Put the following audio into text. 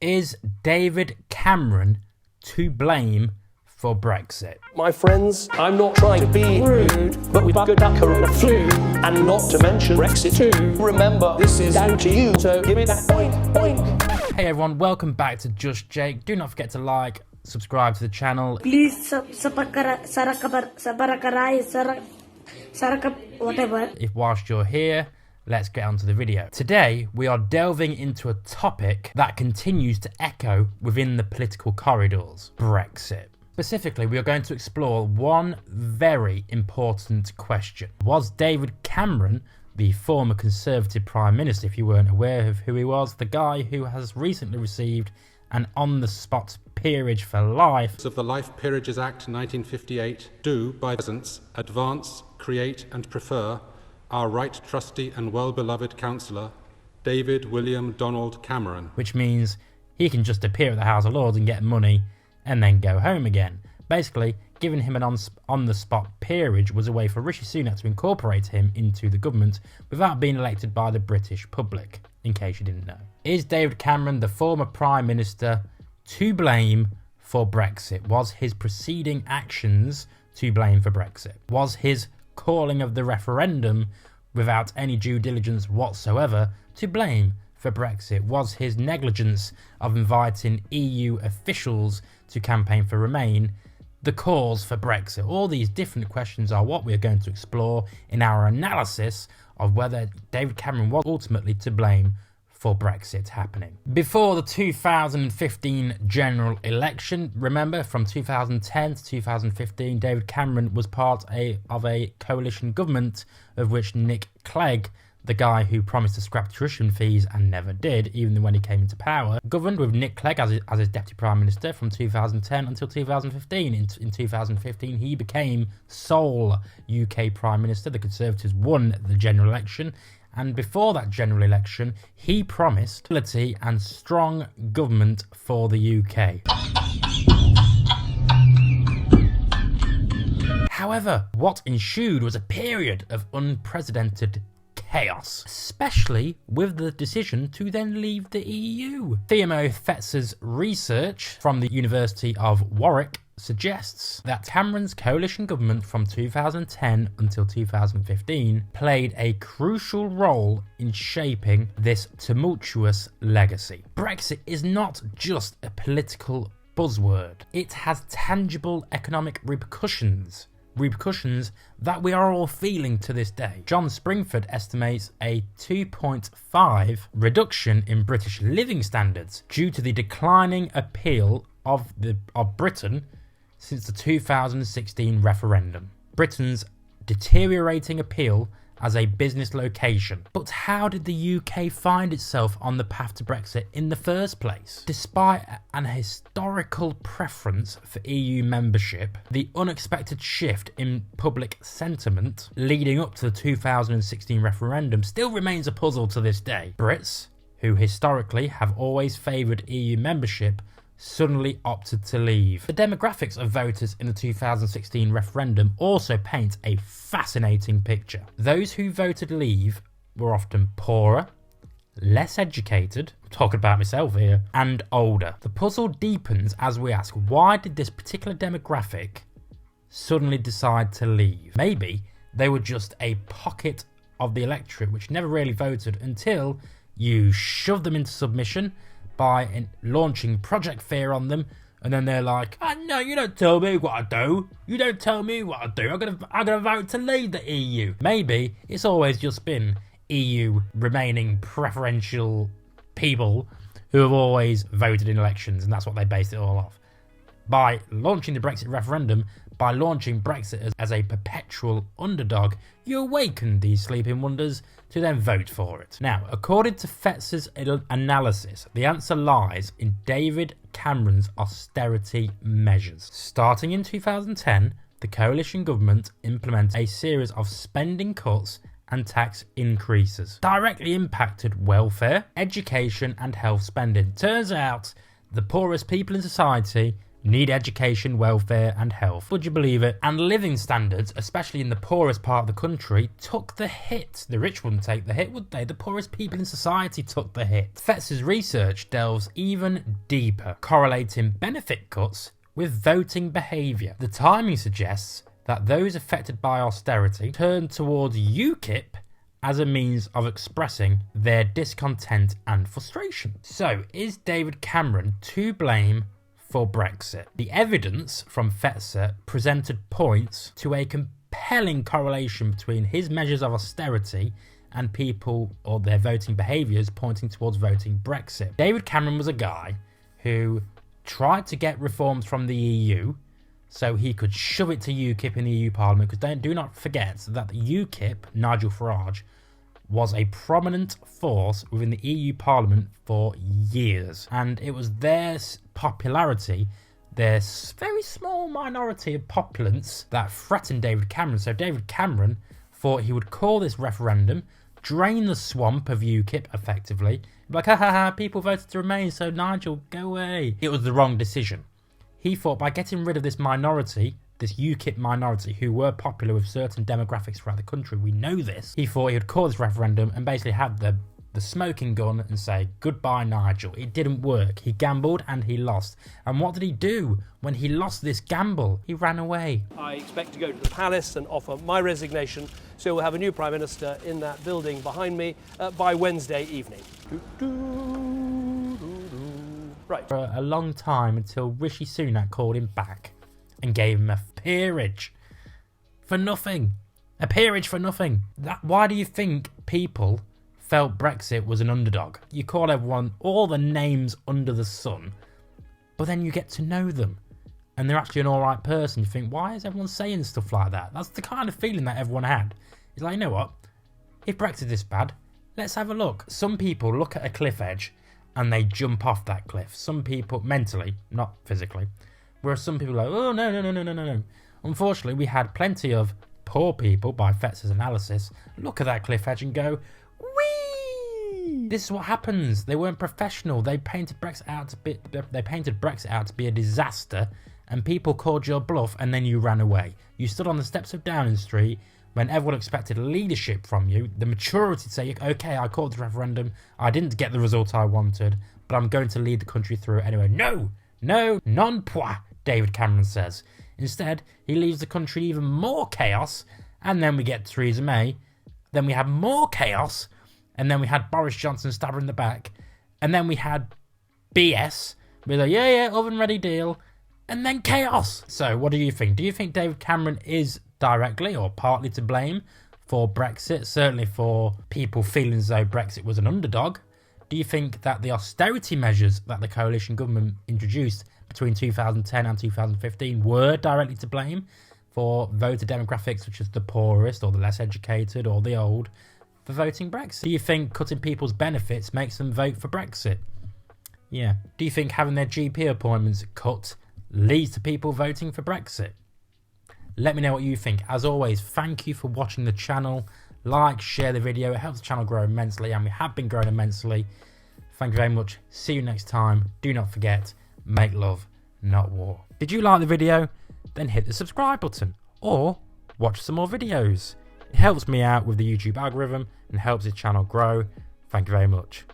Is David Cameron to blame for Brexit? My friends, I'm not trying to be rude, but we've got current flu, and not to mention Brexit too. Remember, this is down to you, so give me that point. Hey everyone, welcome back to Just Jake. Do not forget to like, subscribe to the channel. Please whatever. If whilst you're here, let's get on to the video. Today, we are delving into a topic that continues to echo within the political corridors: Brexit. Specifically, we are going to explore one very important question. Was David Cameron, the former Conservative Prime Minister, if you weren't aware of who he was, the guy who has recently received an on-the-spot peerage for life of the Life Peerages Act 1958, do, by presence, advance, create and prefer our right trusty and well-beloved councillor, David William Donald Cameron. Which means he can just appear at the House of Lords and get money and then go home again. Basically, giving him an on-the-spot peerage was a way for Rishi Sunak to incorporate him into the government without being elected by the British public, in case you didn't know. Is David Cameron, the former Prime Minister, to blame for Brexit? Was his preceding actions to blame for Brexit? Was his calling of the referendum without any due diligence whatsoever to blame for Brexit? Was his negligence of inviting EU officials to campaign for Remain the cause for Brexit? All these different questions are what we're going to explore in our analysis of whether David Cameron was ultimately to blame for Brexit happening. Before the 2015 general election, remember from 2010 to 2015, David Cameron was part of a coalition government of which Nick Clegg, the guy who promised to scrap tuition fees and never did, even when he came into power, governed with Nick Clegg as his Deputy Prime Minister from 2010 until 2015. In 2015, he became sole UK Prime Minister. The Conservatives won the general election. And before that general election, he promised stability and strong government for the UK. However, what ensued was a period of unprecedented chaos, especially with the decision to then leave the EU. Thiemo Fetzer's research from the University of Warwick suggests that Cameron's coalition government from 2010 until 2015 played a crucial role in shaping this tumultuous legacy. Brexit is not just a political buzzword. It has tangible economic repercussions that we are all feeling to this day. John Springford estimates a 2.5 reduction in British living standards due to the declining appeal of Britain since the 2016 referendum. Britain's deteriorating appeal as a business location. But how did the UK find itself on the path to Brexit in the first place? Despite an historical preference for EU membership, the unexpected shift in public sentiment leading up to the 2016 referendum still remains a puzzle to this day. Brits, who historically have always favoured EU membership, suddenly opted to leave. The demographics of voters in the 2016 referendum also paint a fascinating picture. Those who voted leave were often poorer, less educated, I'm talking about myself here, and older. The puzzle deepens as we ask, why did this particular demographic suddenly decide to leave? Maybe they were just a pocket of the electorate which never really voted until you shoved them into submission by launching Project Fear on them, and then they're like, no, you don't tell me what I do. You don't tell me what I do. I'm gonna vote to leave the EU. Maybe it's always just been EU remaining preferential people who have always voted in elections, and that's what they based it all off. By launching the Brexit referendum, by launching Brexit as a perpetual underdog, you awakened these sleeping wonders to then vote for it. Now, according to Fetzer's analysis, the answer lies in David Cameron's austerity measures. Starting in 2010, the coalition government implemented a series of spending cuts and tax increases, directly impacted welfare, education and health spending. Turns out the poorest people in society need education, welfare and health. Would you believe it? And living standards, especially in the poorest part of the country, took the hit. The rich wouldn't take the hit, would they? The poorest people in society took the hit. Fetzer's research delves even deeper, correlating benefit cuts with voting behaviour. The timing suggests that those affected by austerity turned towards UKIP as a means of expressing their discontent and frustration. So, is David Cameron to blame for Brexit? The evidence from Fetzer presented points to a compelling correlation between his measures of austerity and people or their voting behaviours pointing towards voting Brexit. David Cameron was a guy who tried to get reforms from the EU so he could shove it to UKIP in the EU Parliament, because do not forget that UKIP, Nigel Farage, was a prominent force within the EU Parliament for years. And it was their popularity, their very small minority of populace, that threatened David Cameron. So David Cameron thought he would call this referendum, drain the swamp of UKIP effectively, like, ha ha ha, people voted to remain, so Nigel, go away. It was the wrong decision. He thought by getting rid of this minority, this UKIP minority, who were popular with certain demographics throughout the country, we know this, he thought he would call this referendum and basically have the smoking gun and say, goodbye Nigel. It didn't work. He gambled and he lost. And what did he do when he lost this gamble? He ran away. I expect to go to the palace and offer my resignation, so we'll have a new Prime Minister in that building behind me by Wednesday evening. Right. For a long time, until Rishi Sunak called him back and gave him a peerage for nothing. A peerage for nothing. Why do you think people felt Brexit was an underdog? You call everyone all the names under the sun, but then you get to know them and they're actually an alright person. You think, why is everyone saying stuff like that? That's the kind of feeling that everyone had. It's like, you know what? If Brexit is this bad, let's have a look. Some people look at a cliff edge and they jump off that cliff. Some people, mentally, not physically. Whereas some people are like, oh, no. Unfortunately, we had plenty of poor people, by Fetzer's analysis, look at that cliff edge and go, whee! This is what happens. They weren't professional. They painted Brexit out to be a disaster, and people called your bluff, and then you ran away. You stood on the steps of Downing Street when everyone expected leadership from you, the maturity to say, okay, I called the referendum, I didn't get the result I wanted, but I'm going to lead the country through it anyway. No, non point, David Cameron says. Instead, he leaves the country even more chaos, and then we get Theresa May, then we had more chaos, and then we had Boris Johnson stab her in the back, and then we had BS, with a oven ready deal, and then chaos. So what do you think? Do you think David Cameron is directly or partly to blame for Brexit, certainly for people feeling as though Brexit was an underdog? Do you think that the austerity measures that the coalition government introduced between 2010 and 2015 were directly to blame for voter demographics such as the poorest or the less educated or the old for voting Brexit? Do you think cutting people's benefits makes them vote for Brexit? Yeah. Do you think having their GP appointments cut leads to people voting for Brexit? Let me know what you think. As always, thank you for watching the channel. Like, share the video. It helps the channel grow immensely, and we have been growing immensely. Thank you very much. See you next time. Do not forget, make love, not war. Did you like the video? Then hit the subscribe button or watch some more videos. It helps me out with the YouTube algorithm and helps the channel grow. Thank you very much.